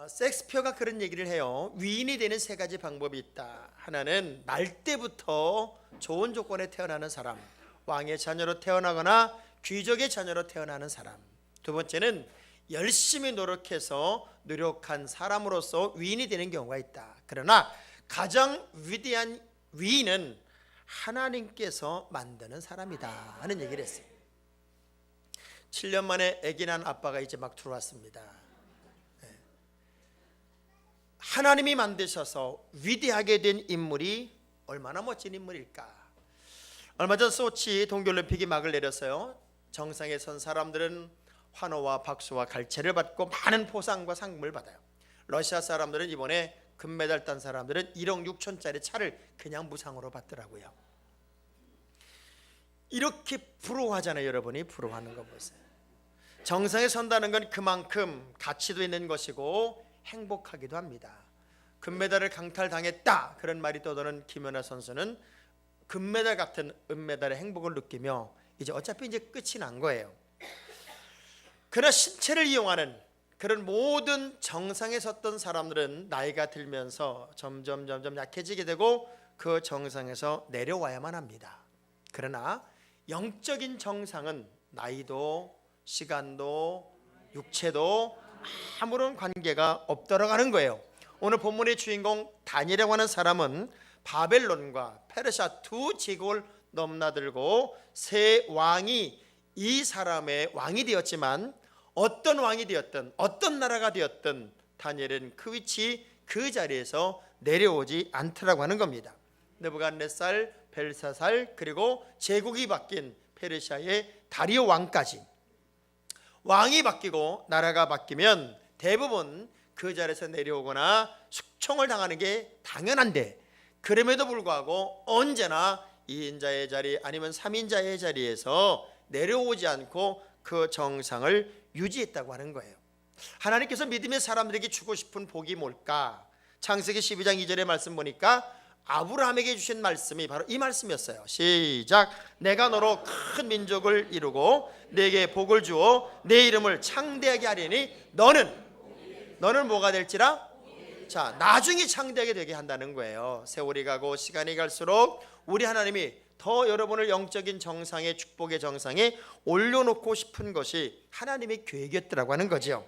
섹스피어가 그런 얘기를 해요. 위인이 되는 세 가지 방법이 있다. 하나는 날 때부터 좋은 조건에 태어나는 사람, 왕의 자녀로 태어나거나 귀족의 자녀로 태어나는 사람. 두 번째는 열심히 노력한 사람으로서 위인이 되는 경우가 있다. 그러나 가장 위대한 위인은 하나님께서 만드는 사람이다 하는 얘기를 했어요. 7년 만에 아기 낳은 아빠가 이제 막 들어왔습니다. 하나님이 만드셔서 위대하게 된 인물이 얼마나 멋진 인물일까. 얼마 전 소치 동계올림픽이 막을 내렸어요. 정상에 선 사람들은 환호와 박수와 갈채를 받고 많은 포상과 상금을 받아요. 러시아 사람들은 이번에 금메달 딴 사람들은 1억 6천짜리 차를 그냥 무상으로 받더라고요. 이렇게 부러워하잖아요. 여러분이 부러워하는 거 보세요. 정상에 선다는 건 그만큼 가치도 있는 것이고 행복하기도 합니다. 금메달을 강탈당했다 그런 말이 떠도는 김연아 선수는 금메달 같은 은메달의 행복을 느끼며 이제 어차피 이제 끝이 난 거예요. 그러나 신체를 이용하는 그런 모든 정상에 섰던 사람들은 나이가 들면서 점점 약해지게 되고 그 정상에서 내려와야만 합니다. 그러나 영적인 정상은 나이도 시간도 육체도 아무런 관계가 없도록 하는 거예요. 오늘 본문의 주인공 다니엘이라고 하는 사람은 바벨론과 페르시아 두 제국을 넘나들고 세 왕이 이 사람의 왕이 되었지만 어떤 왕이 되었든 어떤 나라가 되었든 다니엘은 그 위치 그 자리에서 내려오지 않더라고 하는 겁니다. 느부갓네살, 벨사살 그리고 제국이 바뀐 페르시아의 다리오 왕까지 왕이 바뀌고 나라가 바뀌면 대부분 그 자리에서 내려오거나 숙청을 당하는 게 당연한데 그럼에도 불구하고 언제나 2인자의 자리 아니면 3인자의 자리에서 내려오지 않고 그 정상을 유지했다고 하는 거예요. 하나님께서 믿음의 사람들에게 주고 싶은 복이 뭘까? 창세기 12장 2절의 말씀 보니까 아브라함에게 주신 말씀이 바로 이 말씀이었어요. 시작. 내가 너로 큰 민족을 이루고 내게 복을 주어 내 이름을 창대하게 하리니 너는 뭐가 될지라? 자, 나중에 창대하게 되게 한다는 거예요. 세월이 가고 시간이 갈수록 우리 하나님이 더 여러분을 영적인 정상의 축복의 정상에 올려놓고 싶은 것이 하나님의 계획이었더라고 하는 거죠.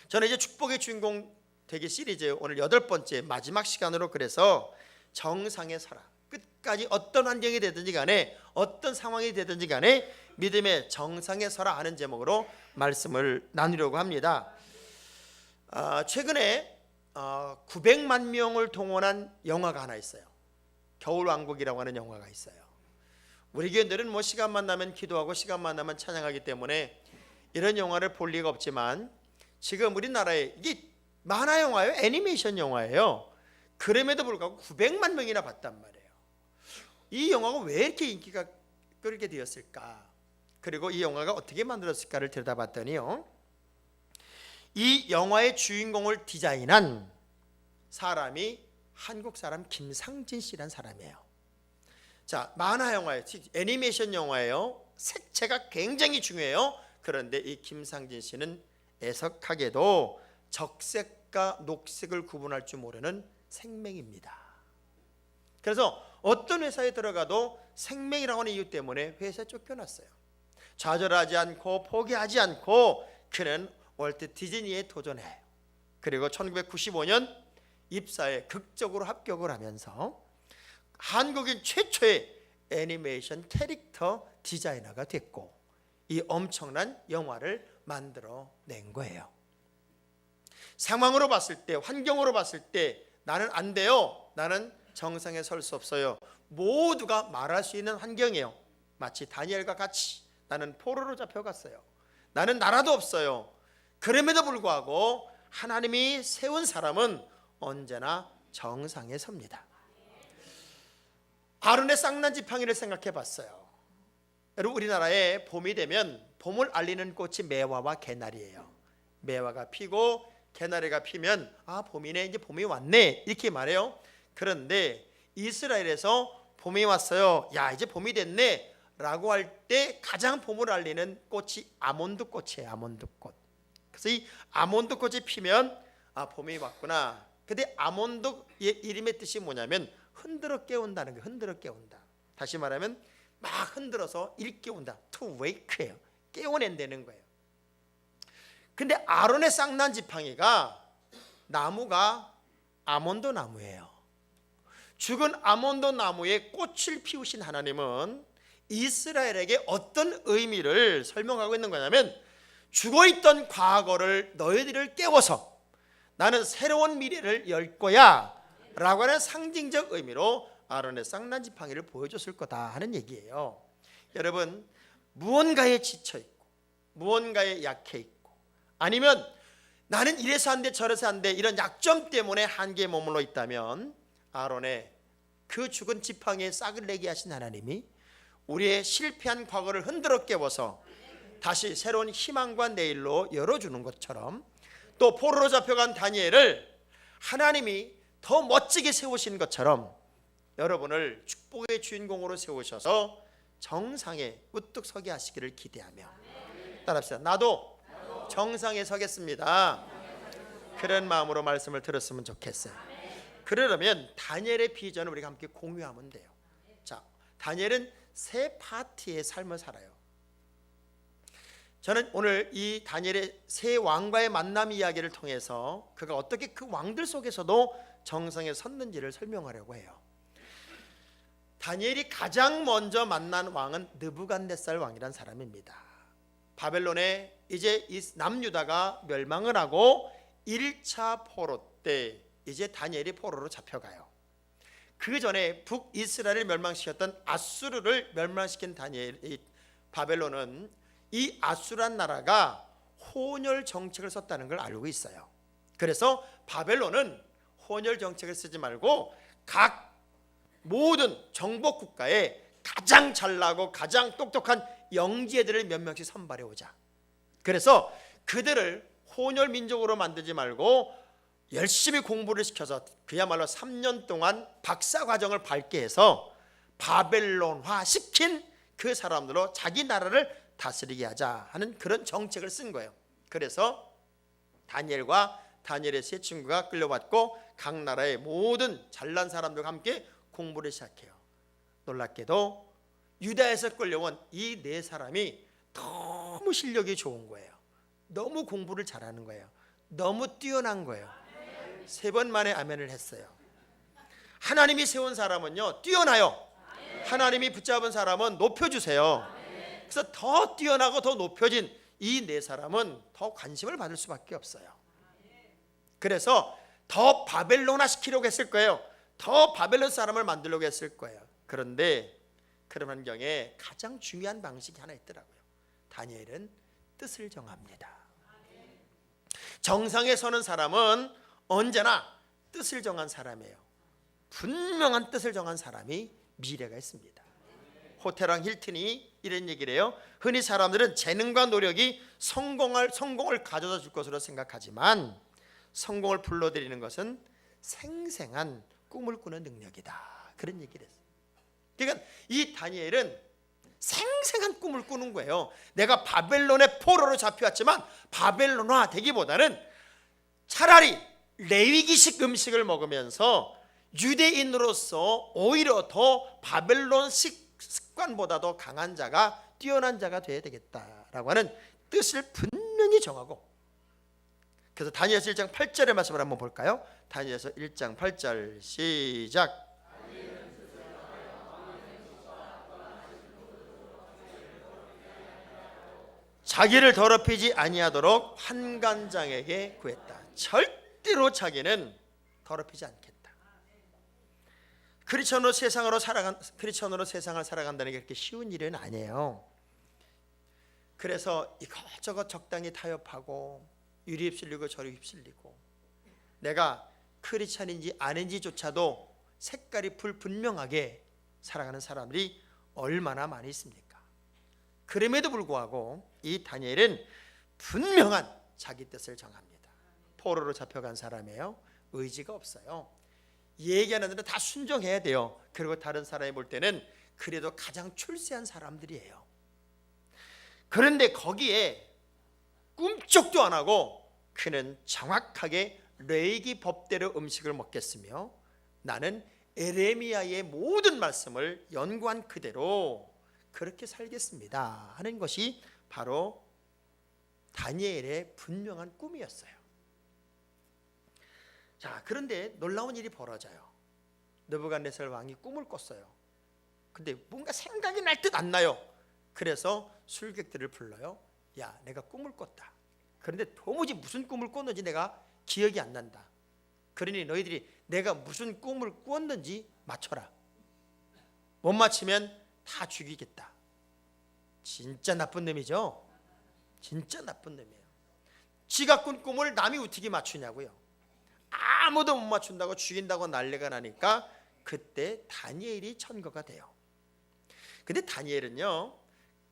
저는 이제 축복의 주인공 되기 시리즈 오늘 8번째 마지막 시간으로 그래서 정상에 서라. 끝까지 어떤 환경이 되든지 간에 어떤 상황이 되든지 간에 믿음의 정상에 서라 하는 제목으로 말씀을 나누려고 합니다. 최근에 900만 명을 동원한 영화가 하나 있어요. 겨울왕국이라고 하는 영화가 있어요. 우리 교인들은 뭐 시간만 나면 기도하고 시간만 나면 찬양하기 때문에 이런 영화를 볼 리가 없지만 지금 우리나라에 이게 만화 영화예요. 애니메이션 영화예요. 그럼에도 불구하고 900만 명이나 봤단 말이에요. 이 영화가 왜 이렇게 인기가 끌게 되었을까? 그리고 이 영화가 어떻게 만들었을까를 들여다봤더니요, 이 영화의 주인공을 디자인한 사람이 한국 사람 김상진 씨란 사람이에요. 자, 만화 영화예요. 애니메이션 영화예요. 색채가 굉장히 중요해요. 그런데 이 김상진 씨는 애석하게도 적색과 녹색을 구분할 줄 모르는 생맹입니다. 그래서 어떤 회사에 들어가도 생맹이라고 하는 이유 때문에 회사에 쫓겨났어요. 좌절하지 않고 포기하지 않고 그는 월트 디즈니에 도전해요. 그리고 1995년 입사에 극적으로 합격을 하면서 한국인 최초의 애니메이션 캐릭터 디자이너가 됐고 이 엄청난 영화를 만들어낸 거예요. 상황으로 봤을 때, 환경으로 봤을 때 나는 안 돼요, 나는 정상에 설 수 없어요, 모두가 말할 수 있는 환경이에요. 마치 다니엘과 같이 나는 포로로 잡혀갔어요, 나는 나라도 없어요. 그럼에도 불구하고 하나님이 세운 사람은 언제나 정상에 섭니다. 아론의 쌍난 지팡이를 생각해 봤어요. 여러분, 우리나라에 봄이 되면 봄을 알리는 꽃이 매화와 개나리예요. 매화가 피고 개나리가 피면 봄이네, 이제 봄이 왔네, 이렇게 말해요. 그런데 이스라엘에서 봄이 왔어요, 야 이제 봄이 됐네 라고 할 때 가장 봄을 알리는 꽃이 아몬드 꽃이에요. 아몬드 꽃. 그래서 이 아몬드 꽃이 피면 봄이 왔구나. 근데 아몬드의 이름의 뜻이 뭐냐면 흔들어 깨운다는 거예요. 흔들어 깨운다. 다시 말하면 막 흔들어서 일깨운다. To wake예요. 깨워낸다는 거예요. 근데 아론의 쌍난 지팡이가 나무가 아몬드 나무예요. 죽은 아몬드 나무에 꽃을 피우신 하나님은 이스라엘에게 어떤 의미를 설명하고 있는 거냐면, 죽어있던 과거를 너희들을 깨워서 나는 새로운 미래를 열 거야 라고 하는 상징적 의미로 아론의 쌍난 지팡이를 보여줬을 거다 하는 얘기예요. 여러분, 무언가에 지쳐있고 무언가에 약해있고 아니면 나는 이래서 안 돼 저래서 안 돼 이런 약점 때문에 한계에 머물러 있다면, 아론의 그 죽은 지팡이에 싹을 내게 하신 하나님이 우리의 실패한 과거를 흔들어 깨워서 다시 새로운 희망과 내일로 열어주는 것처럼, 또 포로로 잡혀간 다니엘을 하나님이 더 멋지게 세우신 것처럼 여러분을 축복의 주인공으로 세우셔서 정상에 우뚝 서게 하시기를 기대하며 따라합시다. 나도 정상에 서겠습니다. 그런 마음으로 말씀을 들었으면 좋겠어요. 그러려면 다니엘의 비전을 우리가 함께 공유하면 돼요. 자, 다니엘은 세 파티의 삶을 살아요. 저는 오늘 이 다니엘의 세 왕과의 만남 이야기를 통해서 그가 어떻게 그 왕들 속에서도 정상에 섰는지를 설명하려고 해요. 다니엘이 가장 먼저 만난 왕은 느부갓네살 왕이란 사람입니다. 바벨론에 이제 남유다가 멸망을 하고 1차 포로 때 이제 다니엘이 포로로 잡혀가요. 그 전에 북이스라엘을 멸망시켰던 아수르를 멸망시킨 바벨론은 이 아수란 나라가 혼혈 정책을 썼다는 걸 알고 있어요. 그래서 바벨론은 혼혈 정책을 쓰지 말고 각 모든 정복 국가에 가장 잘나고 가장 똑똑한 영지애들을 몇 명씩 선발해 오자. 그래서 그들을 혼혈 민족으로 만들지 말고 열심히 공부를 시켜서 그야말로 3년 동안 박사 과정을 밟게 해서 바벨론화 시킨 그 사람들로 자기 나라를 다스리게 하자 하는 그런 정책을 쓴 거예요. 그래서 다니엘과 다니엘의 세 친구가 끌려왔고 각 나라의 모든 잘난 사람들과 함께 공부를 시작해요. 놀랍게도 유다에서 끌려온 이 네 사람이 너무 실력이 좋은 거예요. 너무 공부를 잘하는 거예요. 너무 뛰어난 거예요. 3번 만에 아멘을 했어요. 하나님이 세운 사람은요 뛰어나요. 하나님이 붙잡은 사람은 높여주세요. 그래서 더 뛰어나고 더 높여진 이 네 사람은 더 관심을 받을 수밖에 없어요. 그래서 더 바벨론화 시키려고 했을 거예요. 더 바벨론 사람을 만들려고 했을 거예요. 그런데 그런 환경에 가장 중요한 방식이 하나 있더라고요. 다니엘은 뜻을 정합니다. 정상에 서는 사람은 언제나 뜻을 정한 사람이에요. 분명한 뜻을 정한 사람이 미래가 있습니다. 호텔왕 힐튼이 이런 얘기를 해요. 흔히 사람들은 재능과 노력이 성공을 가져다 줄 것으로 생각하지만 성공을 불러들이는 것은 생생한 꿈을 꾸는 능력이다. 그런 얘기를 했어요. 그러니까 이 다니엘은 생생한 꿈을 꾸는 거예요. 내가 바벨론의 포로로 잡혀왔지만 바벨론화 되기보다는 차라리 레위기식 음식을 먹으면서 유대인으로서 오히려 더 바벨론식 습관보다 더 강한 자가 뛰어난 자가 되어야 되겠다라고 하는 뜻을 분명히 정하고, 그래서 다니엘서 1장 8절의 말씀을 한번 볼까요? 다니엘서 1장 8절 시작. 자기를 더럽히지 아니하도록 환관장에게 구했다. 절대로 자기는 더럽히지 않겠다. 크리스천으로 세상을 살아간다는 게 그렇게 쉬운 일은 아니에요. 그래서 이것저것 적당히 타협하고 이리 휩쓸리고 저리 휩쓸리고, 내가 크리스천인지 아닌지조차도 색깔이 불분명하게 살아가는 사람들이 얼마나 많이 있습니까? 그럼에도 불구하고 이 다니엘은 분명한 자기 뜻을 정합니다. 포로로 잡혀간 사람이에요. 의지가 없어요. 얘기하는 데는 다 순종해야 돼요. 그리고 다른 사람이 볼 때는 그래도 가장 출세한 사람들이에요. 그런데 거기에 꿈쩍도 안 하고 그는 정확하게 레위기 법대로 음식을 먹겠으며 나는 에레미야의 모든 말씀을 연구한 그대로 그렇게 살겠습니다 하는 것이 바로 다니엘의 분명한 꿈이었어요. 자, 그런데 놀라운 일이 벌어져요. 느부갓네살 왕이 꿈을 꿨어요. 근데 뭔가 생각이 날 듯 안 나요. 그래서 술객들을 불러요. 야, 내가 꿈을 꿨다. 그런데 도무지 무슨 꿈을 꿨는지 내가 기억이 안 난다. 그러니 너희들이 내가 무슨 꿈을 꾸었는지 맞춰라. 못 맞히면 다 죽이겠다. 진짜 나쁜 놈이죠. 진짜 나쁜 놈이에요. 지가 꾼 꿈을 남이 어떻게 맞추냐고요. 아무도 못 맞춘다고 죽인다고 난리가 나니까 그때 다니엘이 천거가 돼요. 근데 다니엘은요,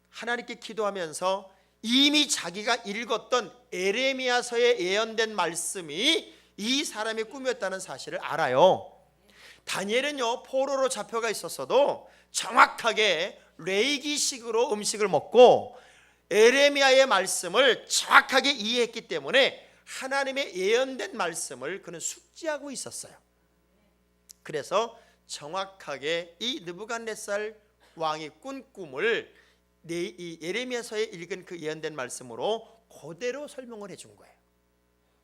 하나님께 기도하면서 이미 자기가 읽었던 에레미야서에 예언된 말씀이 이 사람의 꿈이었다는 사실을 알아요. 다니엘은요, 포로로 잡혀가 있었어도 정확하게 레위기식으로 음식을 먹고 에레미야의 말씀을 정확하게 이해했기 때문에 하나님의 예언된 말씀을 그는 숙지하고 있었어요. 그래서 정확하게 이 느부갓네살 왕이 꾼 꿈을 이 예레미야서에 읽은 그 예언된 말씀으로 그대로 설명을 해준 거예요.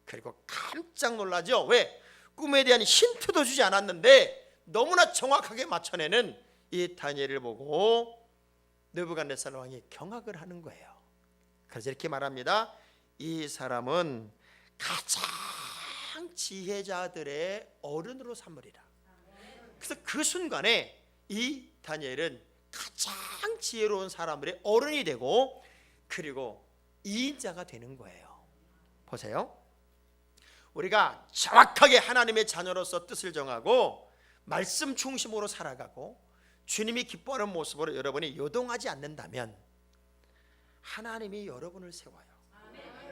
그리고 깜짝 놀라죠. 왜? 꿈에 대한 힌트도 주지 않았는데 너무나 정확하게 맞춰내는 이 다니엘을 보고 느부갓네살 왕이 경악을 하는 거예요. 그래서 이렇게 말합니다. 이 사람은 가장 지혜자들의 어른으로 삼으리라. 그래서 그 순간에 이 다니엘은 가장 지혜로운 사람들의 어른이 되고 그리고 이인자가 되는 거예요. 보세요. 우리가 정확하게 하나님의 자녀로서 뜻을 정하고 말씀 중심으로 살아가고 주님이 기뻐하는 모습으로 여러분이 요동하지 않는다면 하나님이 여러분을 세워요.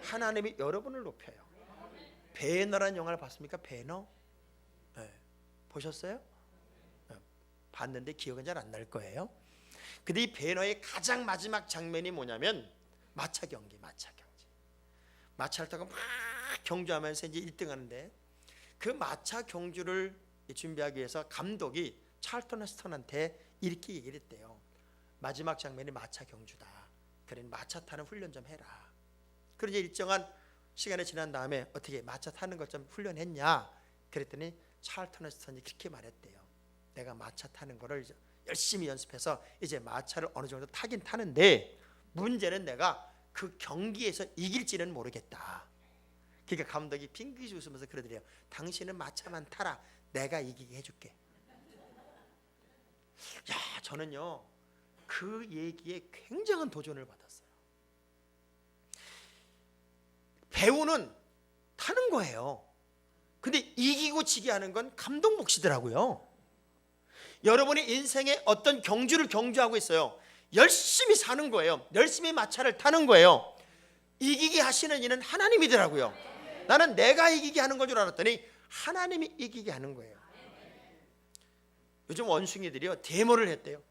하나님이 여러분을 높여요. 배너라는 영화를 봤습니까? 배너? 네. 보셨어요? 네. 봤는데 기억은 잘 안 날 거예요. 근데 이 배너의 가장 마지막 장면이 뭐냐면 마차 경기. 마차를 타고 막 경주하면서 이제 1등 하는데 그 마차 경주를 준비하기 위해서 감독이 찰턴 헤스턴한테 이렇게 얘기를 했대요. 마지막 장면이 마차 경주다. 그래 마차 타는 훈련 좀 해라. 그래서 일정한 시간이 지난 다음에 어떻게 마차 타는 것 좀 훈련했냐? 그랬더니 찰턴 헤스턴이 그렇게 말했대요. 내가 마차 타는 거를 열심히 연습해서 이제 마차를 어느 정도 타긴 타는데 문제는 내가 그 경기에서 이길지는 모르겠다. 그러니까 감독이 빙긋이 웃으면서 그러더래요. 당신은 마차만 타라. 내가 이기게 해줄게. 야, 저는요 그 얘기에 굉장한 도전을 받았어요. 배우는 타는 거예요. 근데 이기고 지게 하는 건 감독 몫이더라고요. 여러분이 인생에 어떤 경주를 경주하고 있어요. 열심히 사는 거예요. 열심히 마차를 타는 거예요. 이기게 하시는 이는 하나님이더라고요. 나는 내가 이기게 하는 건 줄 알았더니 하나님이 이기게 하는 거예요. 요즘 원숭이들이요 데모를 했대요.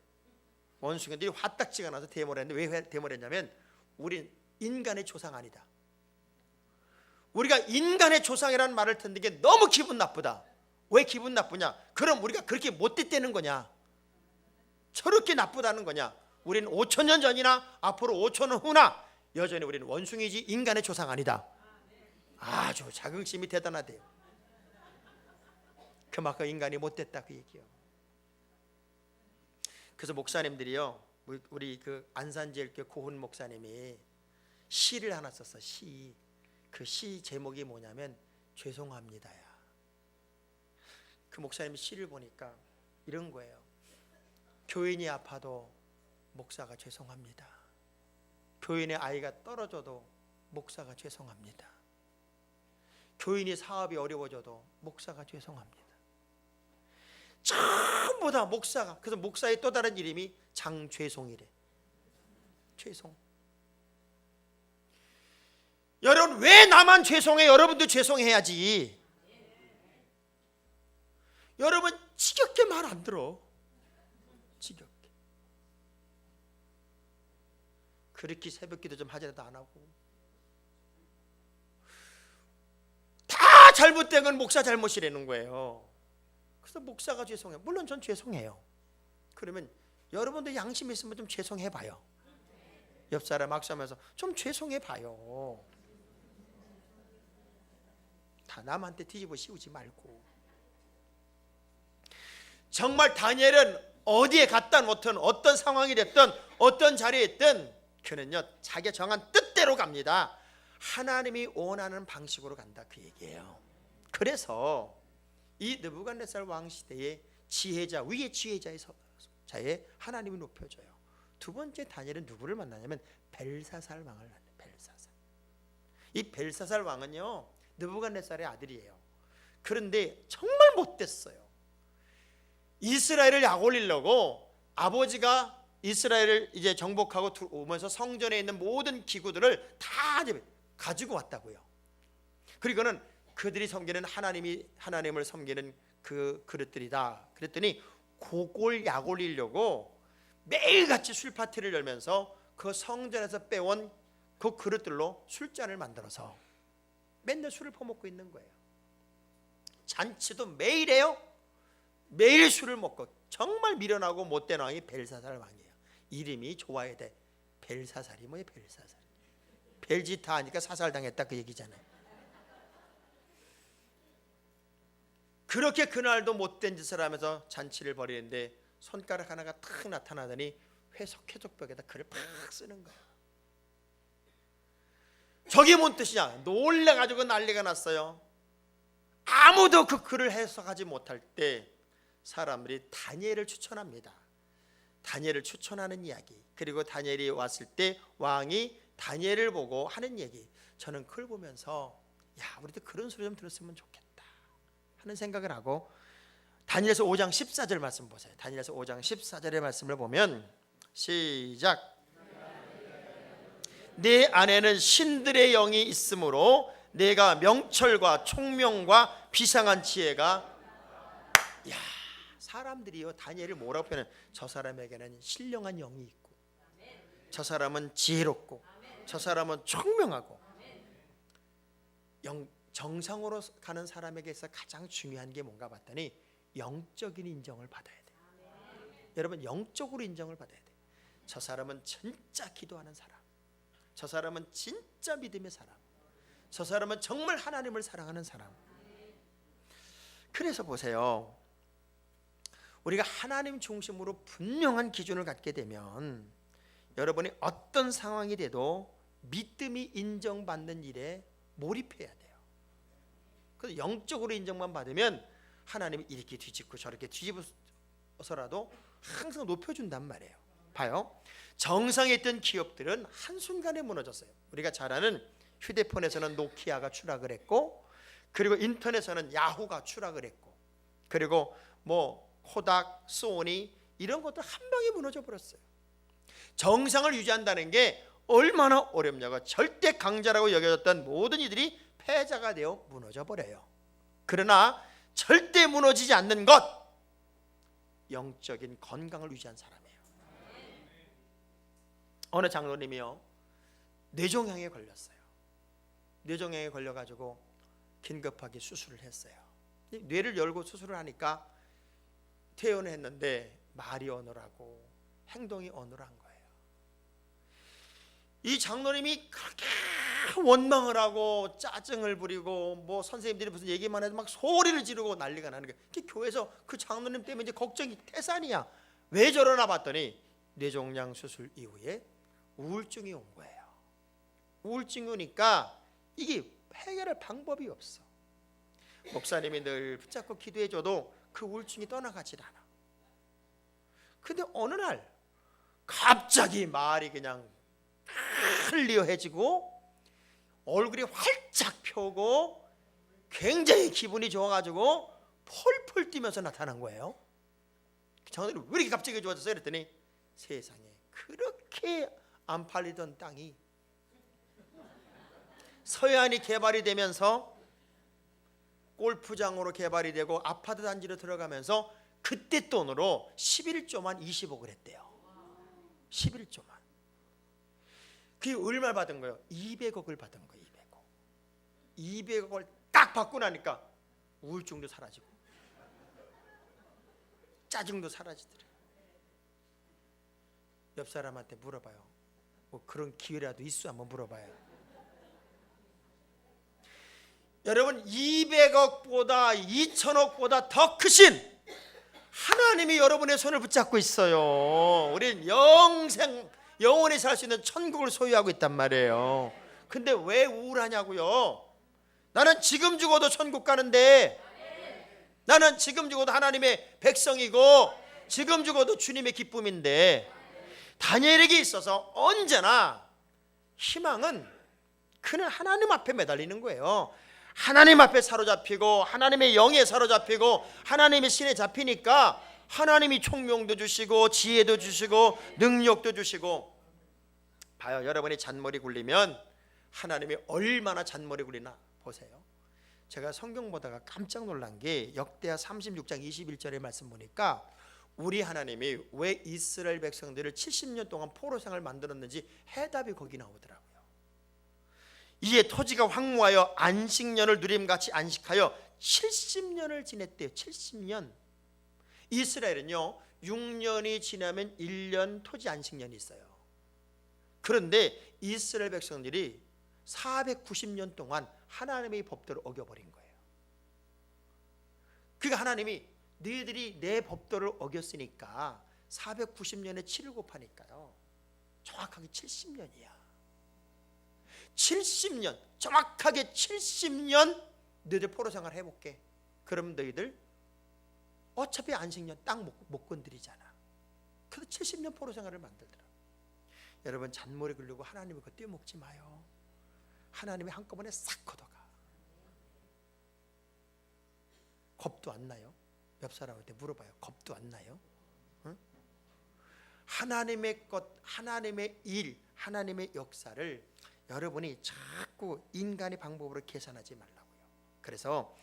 원숭이들이 화딱지가 나서 데모를 했는데 왜 데모를 했냐면 우린 인간의 조상 아니다. 우리가 인간의 조상이라는 말을 듣는 게 너무 기분 나쁘다. 왜 기분 나쁘냐? 그럼 우리가 그렇게 못됐다는 거냐? 저렇게 나쁘다는 거냐? 우리는 5,000년 전이나 앞으로 5,000년 후나 여전히 우리는 원숭이지 인간의 조상 아니다. 아주 자긍심이 대단하대요. 그만큼 인간이 못됐다 그 얘기요. 그래서 목사님들이요 우리 그 안산제일교회 고훈 목사님이 시를 하나 썼어. 시. 그 시 제목이 뭐냐면 죄송합니다야. 그 목사님이 시를 보니까 이런 거예요. 교인이 아파도 목사가 죄송합니다. 교인의 아이가 떨어져도 목사가 죄송합니다. 교인이 사업이 어려워져도 목사가 죄송합니다. 전부 다 목사가. 그래서 목사의 또 다른 이름이 장죄송이래. 죄송. 여러분 왜 나만 죄송해? 여러분도 죄송해야지. 여러분 지겹게 말 안 들어. 지겹게. 그렇게 새벽기도 좀 하자도 안 하고 다 잘못된 건 목사 잘못이라는 거예요. 그래서 목사가 죄송해요. 물론 전 죄송해요. 그러면 여러분도 양심 있으면 좀 죄송해봐요. 옆 사람 악수하면서 좀 죄송해봐요. 다 남한테 뒤집어 씌우지 말고. 정말 다니엘은 어디에 갔다 놓든 어떤 상황이 됐든 어떤 자리에 있든 그는요 자기가 정한 뜻대로 갑니다. 하나님이 원하는 방식으로 간다 그 얘기예요. 그래서 이 느부갓네살 왕 시대의 지혜자 위의 지혜자의 자에 하나님이 높여줘요. 두 번째 다니엘은 누구를 만나냐면 벨사살 왕을 만나요. 벨사살. 이 벨사살 왕은요 느부갓네살의 아들이에요. 그런데 정말 못됐어요. 이스라엘을 약올리려고 아버지가 이스라엘을 이제 정복하고 오면서 성전에 있는 모든 기구들을 다 가지고 왔다고요. 그리고는 그들이 섬기는 하나님을 섬기는 그 그릇들이다. 그랬더니 그걸 약올리려고 매일같이 술 파티를 열면서 그 성전에서 빼온 그 그릇들로 술잔을 만들어서 맨날 술을 퍼먹고 있는 거예요. 잔치도 매일 해요. 매일 술을 먹고 정말 미련하고 못된 왕이 벨사살 왕이에요. 이름이 좋아야 돼. 벨사살이 뭐예요? 벨사살. 벨지타 하니까 사살당했다 그 얘기잖아요. 그렇게 그날도 못된 짓을 하면서 잔치를 벌이는데 손가락 하나가 탁 나타나더니 회석회족벽에다 글을 팍 쓰는 거야. 저게 뭔 뜻이냐? 놀래가지고 난리가 났어요. 아무도 그 글을 해석하지 못할 때 사람들이 다니엘을 추천합니다. 다니엘을 추천하는 이야기. 그리고 다니엘이 왔을 때 왕이 다니엘을 보고 하는 얘기. 저는 그걸 보면서 야 우리도 그런 소리 좀 들었으면 좋겠다 하는 생각을 하고 다니엘서 5장 14절 말씀 보세요. 다니엘서 5장 14절의 말씀을 보면 시작. 내 안에는 신들의 영이 있으므로 내가 명철과 총명과 비상한 지혜가 야 사람들이요 다니엘을 뭐라고 표현해? 저 사람에게는 신령한 영이 있고 저 사람은 지혜롭고 저 사람은 총명하고 정상으로 가는 사람에게서 가장 중요한 게 뭔가 봤더니 영적인 인정을 받아야 돼요. 여러분 영적으로 인정을 받아야 돼요. 저 사람은 진짜 기도하는 사람, 저 사람은 진짜 믿음의 사람, 저 사람은 정말 하나님을 사랑하는 사람. 그래서 보세요, 우리가 하나님 중심으로 분명한 기준을 갖게 되면 여러분이 어떤 상황이 돼도 믿음이 인정받는 일에 몰입해야 돼요. 그래서 영적으로 인정만 받으면 하나님이 이렇게 뒤집고 저렇게 뒤집어서라도 항상 높여준단 말이에요. 봐요, 정상에 있던 기업들은 한순간에 무너졌어요. 우리가 잘 아는 휴대폰에서는 노키아가 추락을 했고, 그리고 인터넷에서는 야후가 추락을 했고, 그리고 뭐 코닥, 소니 이런 것도 한 방에 무너져 버렸어요. 정상을 유지한다는 게 얼마나 어렵냐고. 절대 강자라고 여겨졌던 모든 이들이 패자가 되어 무너져 버려요. 그러나 절대 무너지지 않는 것, 영적인 건강을 유지한 사람이에요. 어느 장로님이요 뇌종양에 걸렸어요. 뇌종양에 걸려가지고 긴급하게 수술을 했어요. 뇌를 열고 수술을 하니까 퇴원을 했는데 말이 어눌하고 행동이 어눌한 거예요. 이 장로님이 그렇게 원망을 하고 짜증을 부리고 뭐 선생님들이 무슨 얘기만 해도 막 소리를 지르고 난리가 나는 거예요. 교회에서 그 장로님 때문에 이제 걱정이 태산이야. 왜 저러나 봤더니 뇌종양 수술 이후에 우울증이 온 거예요. 우울증이 오니까 이게 해결할 방법이 없어. 목사님이 늘 붙잡고 기도해줘도 그 우울증이 떠나가질 않아. 근데 어느 날 갑자기 말이 그냥 클리어해지고 얼굴이 활짝 펴고 굉장히 기분이 좋아가지고 펄펄 뛰면서 나타난 거예요. 장로님 왜 이렇게 갑자기 좋아졌어요? 그랬더니 세상에 그렇게 안 팔리던 땅이 서해안이 개발이 되면서 골프장으로 개발이 되고 아파트 단지로 들어가면서 그때 돈으로 11조만 20억을 했대요. 11조만. 그게 얼마 받은 거예요? 200억을 받은 거예요. 200억을 딱 받고 나니까 우울증도 사라지고 짜증도 사라지더래. 옆 사람한테 물어봐요. 뭐 그런 기회라도 있어? 한번 물어봐요. 여러분, 200억보다 2천억보다 더 크신 하나님이 여러분의 손을 붙잡고 있어요. 우리는 영원히 살 수 있는 천국을 소유하고 있단 말이에요. 근데 왜 우울하냐고요? 나는 지금 죽어도 천국 가는데, 나는 지금 죽어도 하나님의 백성이고 지금 죽어도 주님의 기쁨인데, 다니엘에게 있어서 언제나 희망은 그는 하나님 앞에 매달리는 거예요. 하나님 앞에 사로잡히고 하나님의 영에 사로잡히고 하나님의 신에 잡히니까 하나님이 총명도 주시고 지혜도 주시고 능력도 주시고. 봐요, 여러분이 잔머리 굴리면 하나님이 얼마나 잔머리 굴리나 보세요. 제가 성경 보다가 깜짝 놀란 게 역대하 36장 21절의 말씀 보니까 우리 하나님이 왜 이스라엘 백성들을 70년 동안 포로 생활을 만들었는지 해답이 거기 나오더라고요. 이에 토지가 황무하여 안식년을 누림같이 안식하여 70년을 지냈대요. 70년. 이스라엘은요 6년이 지나면 1년 토지 안식년이 있어요. 그런데 이스라엘 백성들이 490년 동안 하나님의 법도를 어겨버린 거예요. 그러니까 하나님이 너희들이 내 법도를 어겼으니까 490년에 7을 곱하니까요 정확하게 70년이야. 70년, 정확하게 70년 너희들 포로 생활 해볼게. 그럼 너희들 어차피 안식년 땅 못 건드리잖아. 그래서 70년 포로 생활을 만들더라. 여러분, 잔머리 굴리고 하나님을 그거 떼먹지 마요. 하나님이 한꺼번에 싹 걷어가. 겁도 안 나요? 옆 사람한테 물어봐요. 겁도 안 나요? 응? 하나님의 것, 하나님의 일, 하나님의 역사를 여러분이 자꾸 인간의 방법으로 계산하지 말라고요. 그래서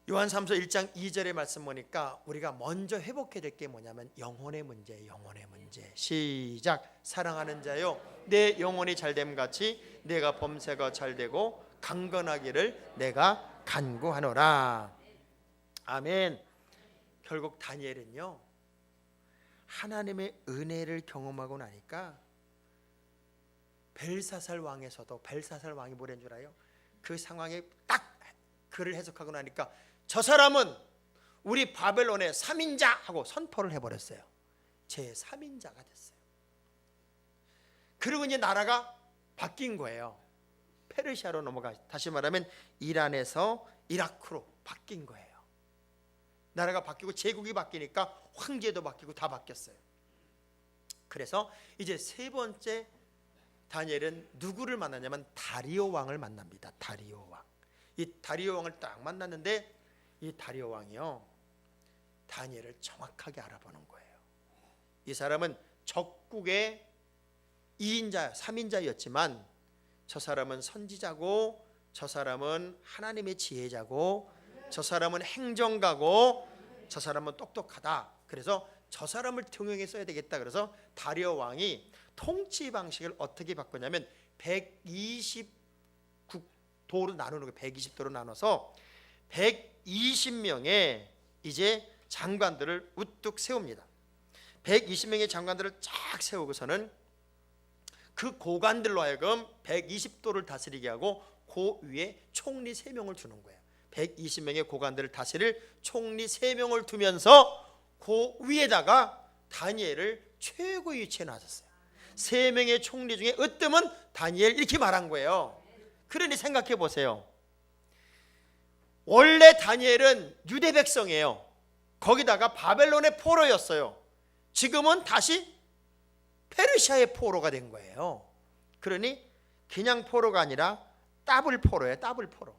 요한 3서 1장 2절의 말씀 보니까 우리가 먼저 회복해야 될 게 뭐냐면 영혼의 문제, 영혼의 문제. 시작. 사랑하는 자요, 내 영혼이 잘됨 같이 내가 범사가 잘되고 강건하기를 내가 간구하노라. 아멘. 결국 다니엘은요 하나님의 은혜를 경험하고 나니까 벨사살 왕에서도, 벨사살 왕이 뭐라는 줄 알아요? 그 상황에 딱 글을 해석하고 나니까 저 사람은 우리 바벨론의 3인자 하고 선포를 해버렸어요. 제 3인자가 됐어요. 그리고 이제 나라가 바뀐 거예요. 페르시아로 넘어가, 다시 말하면 이란에서 이라크로 바뀐 거예요. 나라가 바뀌고 제국이 바뀌니까 황제도 바뀌고 다 바뀌었어요. 그래서 이제 세 번째 다니엘은 누구를 만나냐면 다리오 왕을 만납니다. 다리오 왕. 이 다리오 왕을 딱 만났는데 이 다리오 왕이요 다니엘을 정확하게 알아보는 거예요. 이 사람은 적국의 2인자, 3인자였지만 저 사람은 선지자고, 저 사람은 하나님의 지혜자고, 저 사람은 행정가고, 저 사람은 똑똑하다. 그래서 저 사람을 등용해 써야 되겠다. 그래서 다리오 왕이 통치 방식을 어떻게 바꾸냐면 120도로 나누는 거예요. 120도로 나눠서 120명의 이제 장관들을 우뚝 세웁니다. 120명의 장관들을 쫙 세우고서는 그 고관들로 하여금 120도를 다스리게 하고 그 위에 총리 3명을 두는 거예요. 120명의 고관들을 다스릴 총리 3명을 두면서 그 위에다가 다니엘을 최고의 위치에 놔뒀어요. 3명의 총리 중에 으뜸은 다니엘, 이렇게 말한 거예요. 그러니 생각해 보세요. 원래 다니엘은 유대 백성이에요. 거기다가 바벨론의 포로였어요. 지금은 다시 페르시아의 포로가 된 거예요. 그러니 그냥 포로가 아니라 더블 포로예요. 더블 포로.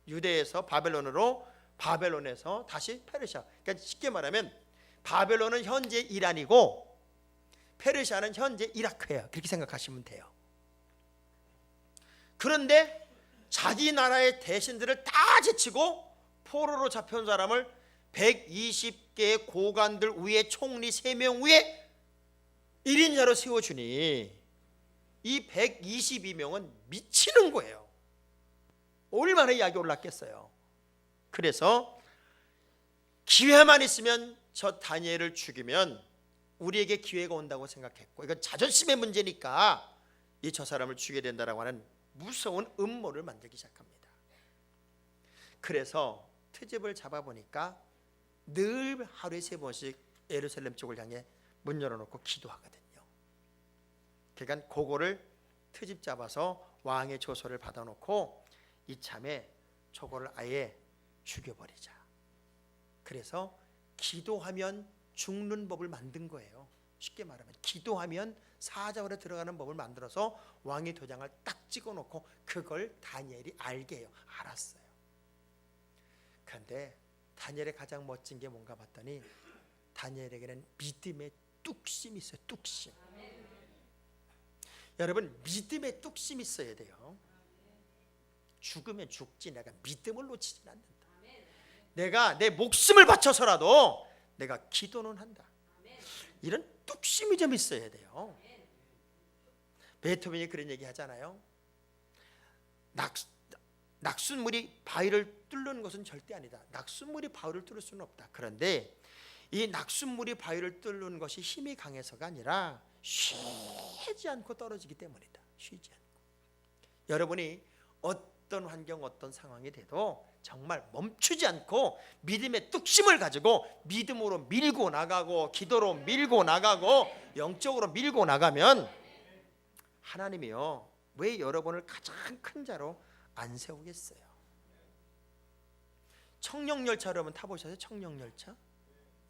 유대에서 바벨론으로, 바벨론에서 다시 페르시아. 그러니까 쉽게 말하면 바벨론은 현재 이란이고 페르시아는 현재 이라크예요. 그렇게 생각하시면 돼요. 그런데 자기 나라의 대신들을 다 제치고 포로로 잡혀온 사람을 120개의 고관들 위에 총리 3명 위에 1인자로 세워주니 이 122명은 미치는 거예요. 얼마나 약이 올랐겠어요. 그래서 기회만 있으면 저 다니엘을 죽이면 우리에게 기회가 온다고 생각했고, 이건 자존심의 문제니까 저 사람을 죽여야 된다라고 하는 무서운 음모를 만들기 시작합니다. 그래서 트집을 잡아보니까 늘 하루에 3번씩 예루살렘 쪽을 향해 문 열어놓고 기도하거든요. 그러니까 그거를 트집 잡아서 왕의 조서를 받아놓고 이참에 저거를 아예 죽여버리자. 그래서 기도하면 죽는 법을 만든 거예요. 쉽게 말하면 기도하면 사자굴에 들어가는 법을 만들어서 왕의 도장을 딱 찍어놓고 그걸 다니엘이 알게 해요. 알았어요. 그런데 다니엘의 가장 멋진 게 뭔가 봤더니 다니엘에게는 믿음의 뚝심이 있어요. 뚝심. 여러분, 믿음의 뚝심이 있어야 돼요. 죽으면 죽지 내가 믿음을 놓치진 않는다. 내가 내 목숨을 바쳐서라도 내가 기도는 한다. 이런 뚝심이 좀 있어야 돼요. 베토벤이 그런 얘기 하잖아요. 낙숫물이 바위를 뚫는 것은 절대 아니다. 낙숫물이 바위를 뚫을 수는 없다. 그런데 이 낙숫물이 바위를 뚫는 것이 힘이 강해서가 아니라 쉬지 않고 떨어지기 때문이다. 쉬지 않고. 여러분이 어떤 환경, 어떤 상황이 돼도 정말 멈추지 않고 믿음의 뚝심을 가지고 믿음으로 밀고 나가고 기도로 밀고 나가고 영적으로 밀고 나가면 하나님이요, 왜 여러분을 가장 큰 자로 안 세우겠어요? 청룡열차 여러분 타보셨어요? 청룡열차?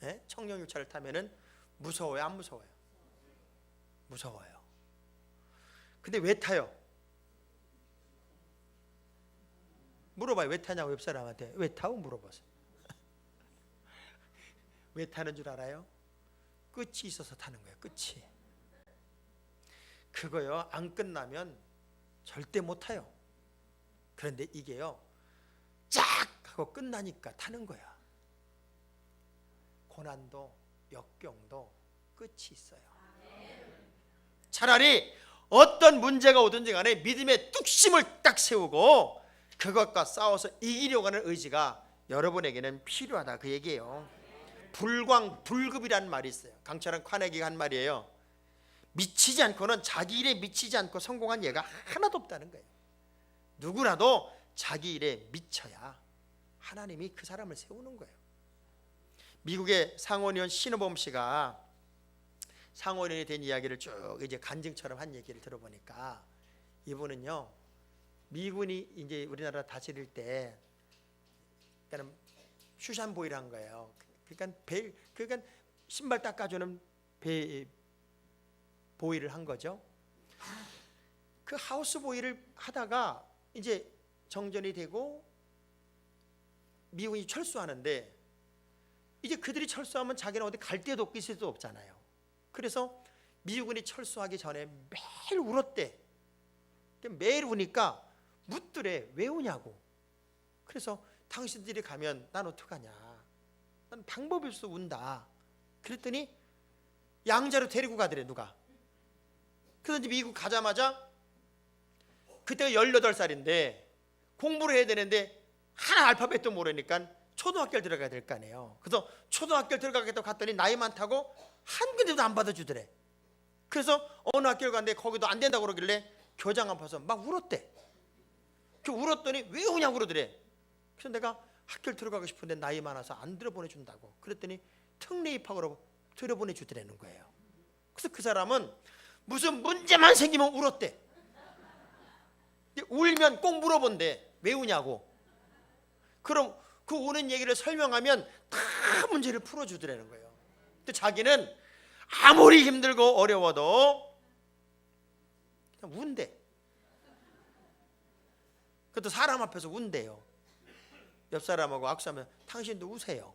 네? 청룡열차를 타면은 무서워요? 안 무서워요? 무서워요. 근데 왜 타요? 물어봐요. 왜 타냐고 옆 사람한테. 왜 타고 물어보세요. 왜 타는 줄 알아요? 끝이 있어서 타는 거예요. 끝이. 그거요, 안 끝나면 절대 못 타요. 그런데 이게요, 쫙 하고 끝나니까 타는 거야. 고난도 역경도 끝이 있어요. 차라리 어떤 문제가 오든지 간에 믿음의 뚝심을 딱 세우고 그것과 싸워서 이기려고 하는 의지가 여러분에게는 필요하다, 그 얘기예요. 불광불급이라는 말이 있어요. 강철한 카네기가 한 말이에요. 미치지 않고는, 자기 일에 미치지 않고 성공한 예가 하나도 없다는 거예요. 누구라도 자기 일에 미쳐야 하나님이 그 사람을 세우는 거예요. 미국의 상원의원 신호범 씨가 상원의원이 된 이야기를 쭉 이제 간증처럼 한 얘기를 들어보니까, 이분은요, 미군이 이제 우리나라 다스릴 때, 그러니까 슈샨보이를 한 거예요. 그러니까 신발 닦아주는 보이를 한 거죠. 그 하우스 보이를 하다가 이제 정전이 되고 미군이 철수하는데, 이제 그들이 철수하면 자기는 어디 갈 데도 없고 있을 수도 없잖아요. 그래서 미군이 철수하기 전에 매일 울었대. 매일 우니까 묻더래. 왜 우냐고. 그래서 당신들이 가면 난 어떡하냐, 난 방법이 없어 운다. 그랬더니 양자로 데리고 가더래, 누가. 그래서 이제 미국 가자마자, 그때가 18살인데 공부를 해야 되는데 하나 알파벳도 모르니까 초등학교를 들어가야 될 거 아니에요. 그래서 초등학교를 들어가겠다고 갔더니 나이 많다고 한 군데도 안 받아주더래. 그래서 어느 학교를 갔는데 거기도 안 된다고 그러길래 교장 앞에서 막 울었대. 그 울었더니 왜 우냐고 그러더래. 그래서 내가 학교를 들어가고 싶은데 나이 많아서 안 들어보내준다고. 그랬더니 특례 입학으로 들어보내주더라는 거예요. 그래서 그 사람은 무슨 문제만 생기면 울었대. 울면 꼭 물어본대. 왜 우냐고. 그럼 그 우는 얘기를 설명하면 다 문제를 풀어주더라는 거예요. 근데 자기는 아무리 힘들고 어려워도 그냥 운대. 그것도 사람 앞에서 운대요. 옆 사람하고 악수하면 당신도 우세요.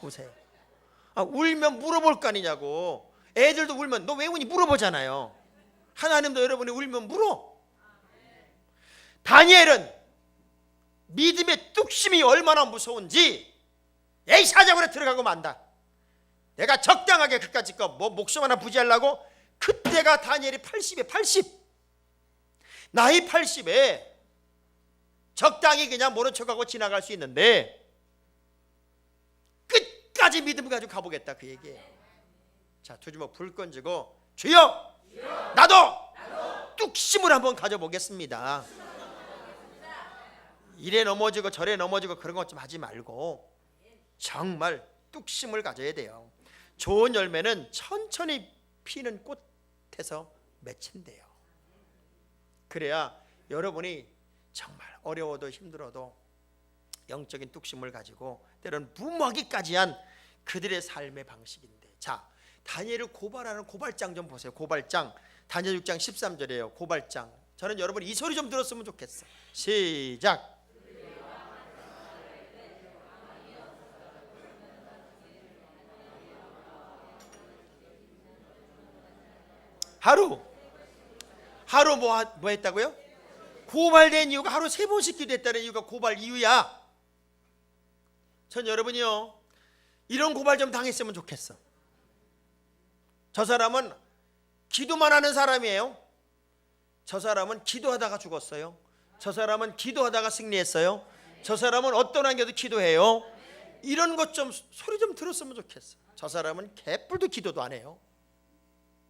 우세요. 울면 물어볼 거 아니냐고. 애들도 울면 너 왜 우니 물어보잖아요. 하나님도 여러분이 울면 물어. 다니엘은 믿음의 뚝심이 얼마나 무서운지, 에이 사자굴에 들어가고 만다. 내가 적당하게 그까짓 거 뭐 목숨 하나 부지하려고. 그때가 다니엘이 80에 80. 나이 80에 적당히 그냥 모른 척하고 지나갈 수 있는데 끝까지 믿음 가지고 가보겠다 그 얘기예요. 자, 두 주먹 불 건지고 주여 나도 뚝심을 한번 가져보겠습니다. 이래 넘어지고 저래 넘어지고 그런 것 좀 하지 말고 정말 뚝심을 가져야 돼요. 좋은 열매는 천천히 피는 꽃에서 맺힌대요. 그래야 여러분이 정말 어려워도 힘들어도 영적인 뚝심을 가지고 때로는 무모하기까지 한 그들의 삶의 방식인데, 자, 다니엘을 고발하는 고발장 좀 보세요. 고발장 다니엘 6장 13절이에요. 고발장. 저는 여러분 이 소리 좀 들었으면 좋겠어. 시작. 하루 뭐 했다고요? 고발된 이유가 하루 3번씩 기도했다는 이유가 고발 이유야. 전 여러분이요, 이런 고발 좀 당했으면 좋겠어. 저 사람은 기도만 하는 사람이에요. 저 사람은 기도하다가 죽었어요. 저 사람은 기도하다가 승리했어요. 저 사람은 어떤 한계도 기도해요. 이런 것 좀 소리 좀 들었으면 좋겠어. 저 사람은 개뿔도 기도도 안 해요.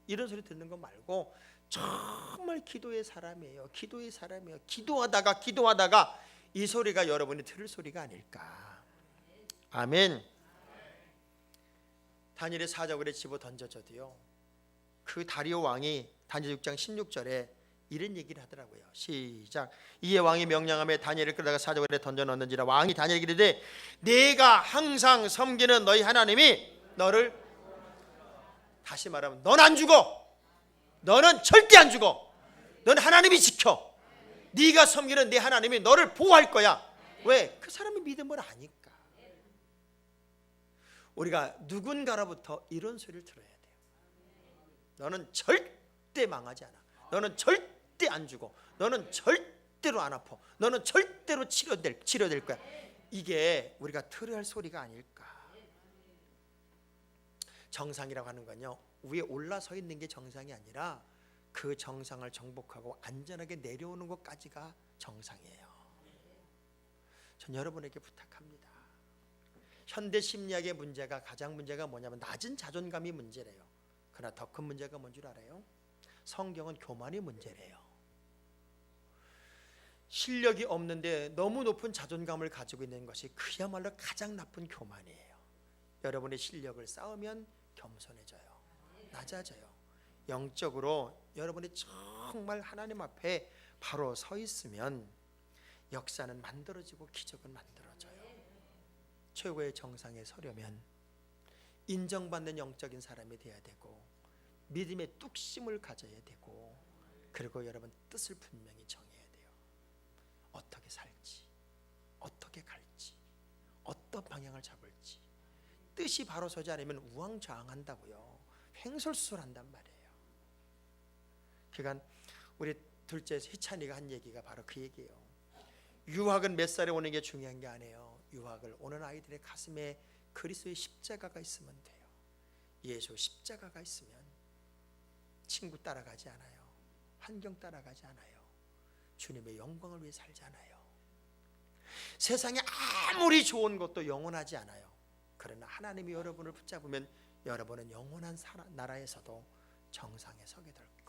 이런 소리 듣는 거 말고 정말 기도의 사람이에요. 기도의 사람이에요. 기도하다가 이 소리가 여러분이 들을 소리가 아닐까. 아멘. 다니엘의 사자굴에 집어 던져져도요, 그 다리오 왕이 다니엘 6장 16절에 이런 얘기를 하더라고요. 시작. 이에 왕이 명령하며 다니엘을 끌다가 사자굴에 던져 넣는지라. 왕이 다니엘에게 이르되 내가 항상 섬기는 너희 하나님이 너를, 다시 말하면 넌 안 죽어. 너는 절대 안 죽어. 넌 하나님이 지켜. 네가 섬기는 네 하나님이 너를 보호할 거야. 왜? 그 사람이 믿음을 아니까. 우리가 누군가로부터 이런 소리를 들어야 돼요. 너는 절대 망하지 않아. 너는 절대 안 죽어. 너는 절대로 안 아파. 너는 절대로 치료될 거야. 이게 우리가 들어야 할 소리가 아닐까. 정상이라고 하는 건요, 위에 올라서 있는 게 정상이 아니라 그 정상을 정복하고 안전하게 내려오는 것까지가 정상이에요. 전 여러분에게 부탁합니다. 현대 심리학의 가장 문제가 뭐냐면 낮은 자존감이 문제래요. 그러나 더 큰 문제가 뭔 줄 알아요? 성경은 교만이 문제래요. 실력이 없는데 너무 높은 자존감을 가지고 있는 것이 그야말로 가장 나쁜 교만이에요. 여러분의 실력을 쌓으면 겸손해져요. 낮아져요. 영적으로 여러분이 정말 하나님 앞에 바로 서 있으면 역사는 만들어지고 기적은 만들어져요. 최고의 정상에 서려면 인정받는 영적인 사람이 돼야 되고 믿음의 뚝심을 가져야 되고, 그리고 여러분 뜻을 분명히 정해야 돼요. 어떻게 살지, 어떻게 갈지, 어떤 방향을 잡을지. 뜻이 바로 서지 않으면 우왕좌왕한다고요. 횡설수설한단 말이에요. 그러니까 우리 둘째 희찬이가 한 얘기가 바로 그 얘기예요. 유학은 몇 살에 오는 게 중요한 게 아니에요. 유학을 오는 아이들의 가슴에 그리스도의 십자가가 있으면 돼요. 예수 십자가가 있으면 친구 따라가지 않아요. 환경 따라가지 않아요. 주님의 영광을 위해 살잖아요. 세상에 아무리 좋은 것도 영원하지 않아요. 그러나 하나님이 여러분을 붙잡으면 여러분은 영원한 나라에서도 정상에 서게 될 거예요.